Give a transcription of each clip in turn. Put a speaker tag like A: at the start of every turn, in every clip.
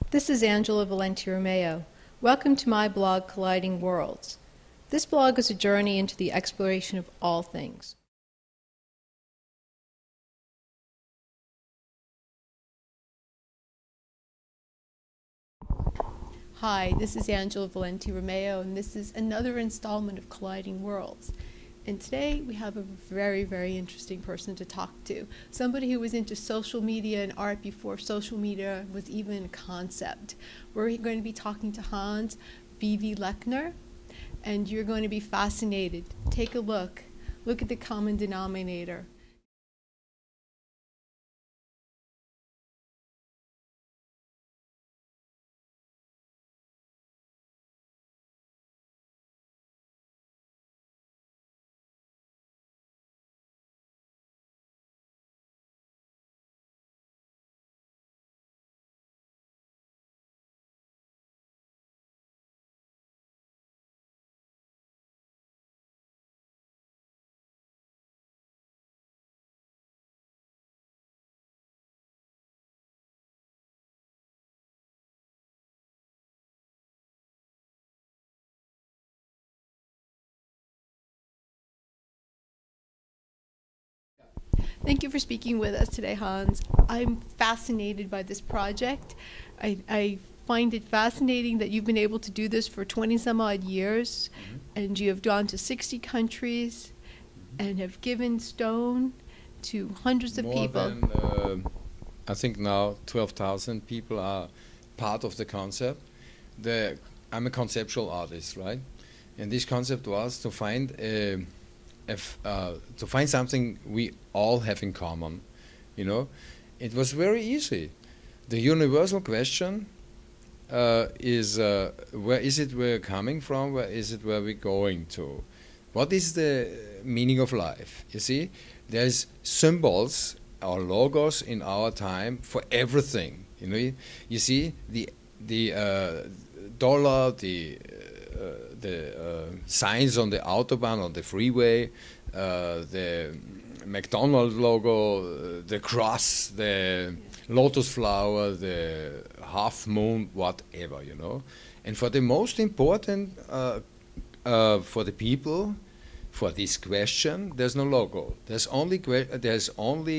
A: This is Angela Valente Romeo. Welcome to my blog, Colliding Worlds. This blog is a journey into the exploration of all things. Hi, this is Angela Valente Romeo, and this is another installment of Colliding Worlds. And today we have a very, very interesting person to talk to. Somebody who was into social media and art before social media was even a concept. We're going to be talking to Hans BiWi Lechner, and you're going to be fascinated. Take a look. Look at the common denominator. Thank you for speaking with us today, Hans. I'm fascinated by this project. I find it fascinating that you've been able to do this for 20 some odd years, and you have gone to 60 countries and have given stone to hundreds of people.
B: More than, I think now 12,000 people are part of the concept. I'm a conceptual artist, right? And this concept was to find something we all have in common, you know. It was very easy. The universal question is where is it we're coming from, where is it where we're going to? What is the meaning of life? You see, there's symbols or logos in our time for everything, you know. You see, the dollar, the signs on the autobahn, on the freeway, the McDonald's logo, the cross, the lotus flower, the half moon, whatever, you know. And for the most important, for the people, for this question, there's no logo. There's only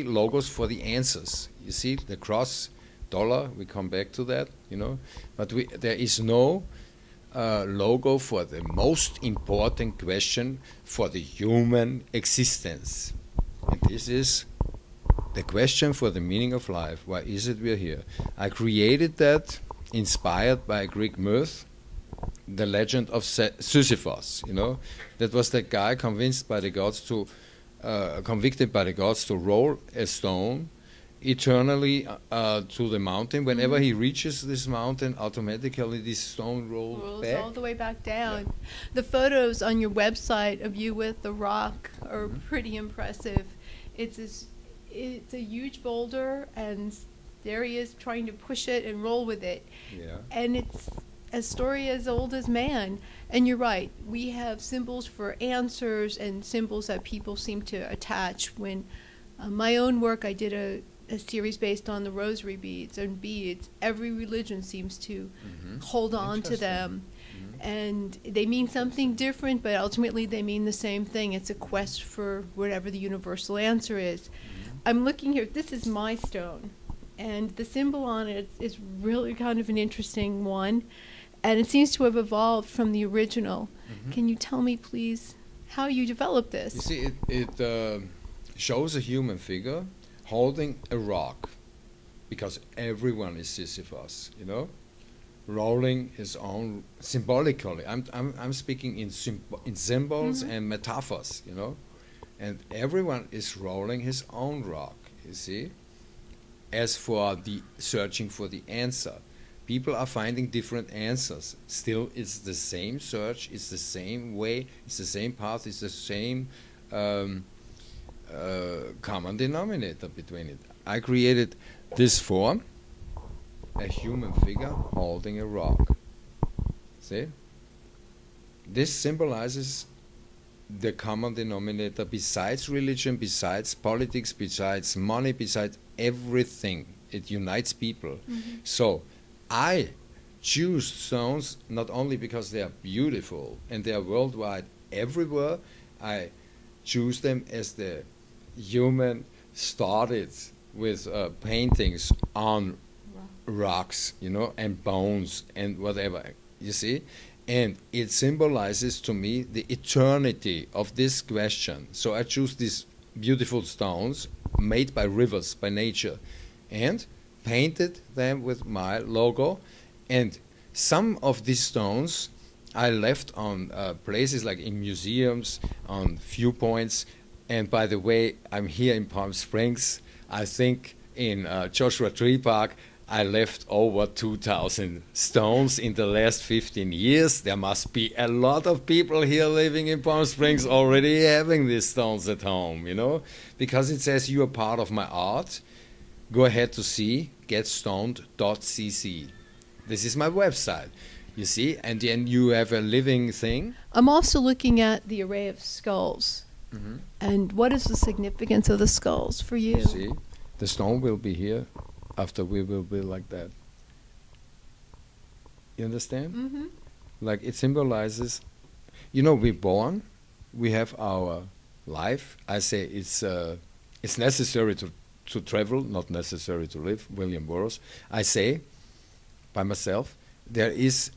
B: logos for the answers. You see, the cross, dollar, we come back to that, you know. But there is no logo for the most important question for the human existence. And this is the question for the meaning of life. Why is it we're here? I created that inspired by Greek myth, the legend of Sisyphus, you know. That was the guy convinced by the gods to, convicted by the gods to roll a stone eternally to the mountain. Whenever he reaches this mountain, automatically this stone rolls back.
A: All the way back down. Yeah. The photos on your website of you with the rock are pretty impressive. It's a huge boulder, and there he is trying to push it and roll with it.
B: Yeah.
A: And it's a story as old as man. And you're right, we have symbols for answers and symbols that people seem to attach. When my own work, I did a series based on the rosary beads and beads. Every religion seems to hold on to them. And they mean something different, but ultimately they mean the same thing. It's a quest for whatever the universal answer is. I'm looking here. This is my stone, and the symbol on it is really kind of an interesting one, and it seems to have evolved from the original. Can you tell me, please, how you developed this?
B: You see, it shows a human figure holding a rock, because everyone is Sisyphus, you know, rolling his own symbolically. I'm speaking in symbols and metaphors, you know, and everyone is rolling his own rock. You see, as for the searching for the answer, people are finding different answers. Still, it's the same search. It's the same way. It's the same path. It's the same common denominator between it. I created this form, a human figure holding a rock. See? This symbolizes the common denominator besides religion, besides politics, besides money, besides everything. It unites people. So I choose stones not only because they are beautiful and they are worldwide everywhere. I choose them as the human started with paintings on rocks, you know, and bones and whatever, you see? And it symbolizes to me the eternity of this question. So I choose these beautiful stones made by rivers, by nature, and painted them with my logo. And some of these stones I left on places like in museums, on viewpoints. And by the way, I'm here in Palm Springs. I think in Joshua Tree Park, I left over 2,000 stones in the last 15 years. There must be a lot of people here living in Palm Springs already having these stones at home, you know, because it says you are part of my art. Go ahead to see getstoned.cc. This is my website, you see, and then you have a living thing.
A: I'm also looking at the array of skulls.
B: Mm-hmm.
A: And what is the significance of the skulls for you?
B: You see, the stone will be here after we will be like that. You understand?
A: Mm-hmm.
B: Like it symbolizes, you know, we're born, we have our life. I say it's necessary to travel, not necessary to live. William Burroughs. I say, by myself, there is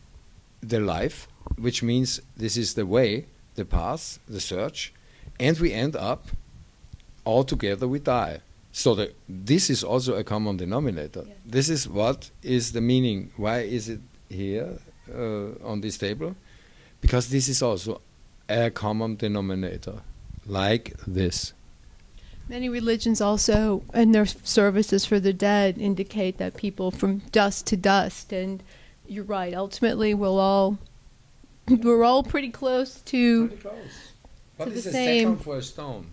B: the life, which means this is the way, the path, the search, and we end up all together we die. So this is also a common denominator.
A: Yes.
B: This is what is the meaning. Why is it here on this table? Because this is also a common denominator, like this.
A: Many religions also, in their services for the dead, indicate that people from dust to dust. And you're right. Ultimately, we're all pretty close to.
B: Pretty close. What
A: the
B: is the
A: same.
B: second for a stone?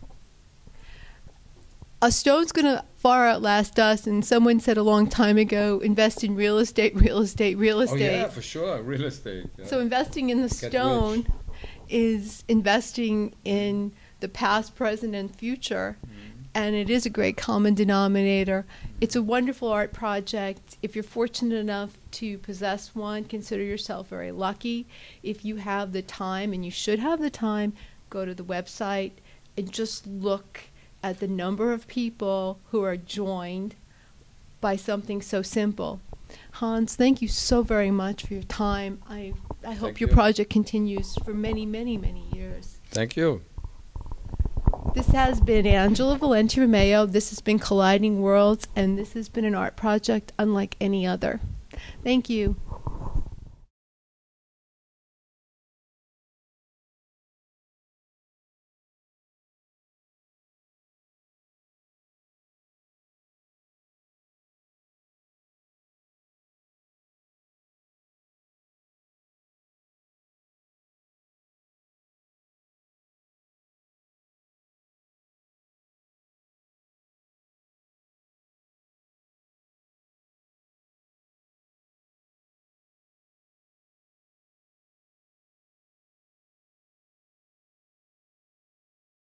A: A stone's going to far outlast us, and someone said a long time ago, invest in real estate, real estate, real estate.
B: Oh yeah, for sure, real estate. Yeah.
A: So investing in the
B: Get
A: stone
B: rich.
A: is investing in the past, present, and future. And it is a great common denominator. It's a wonderful art project. If you're fortunate enough to possess one, consider yourself very lucky. If you have the time, and you should have the time, go to the website and just look at the number of people who are joined by something so simple. Hans, thank you so very much for your time. I hope
B: Thank
A: your
B: you.
A: project continues for many, many, many years.
B: Thank you.
A: This has been Angela Valente Romeo. This has been Colliding Worlds, and this has been an art project unlike any other. Thank you.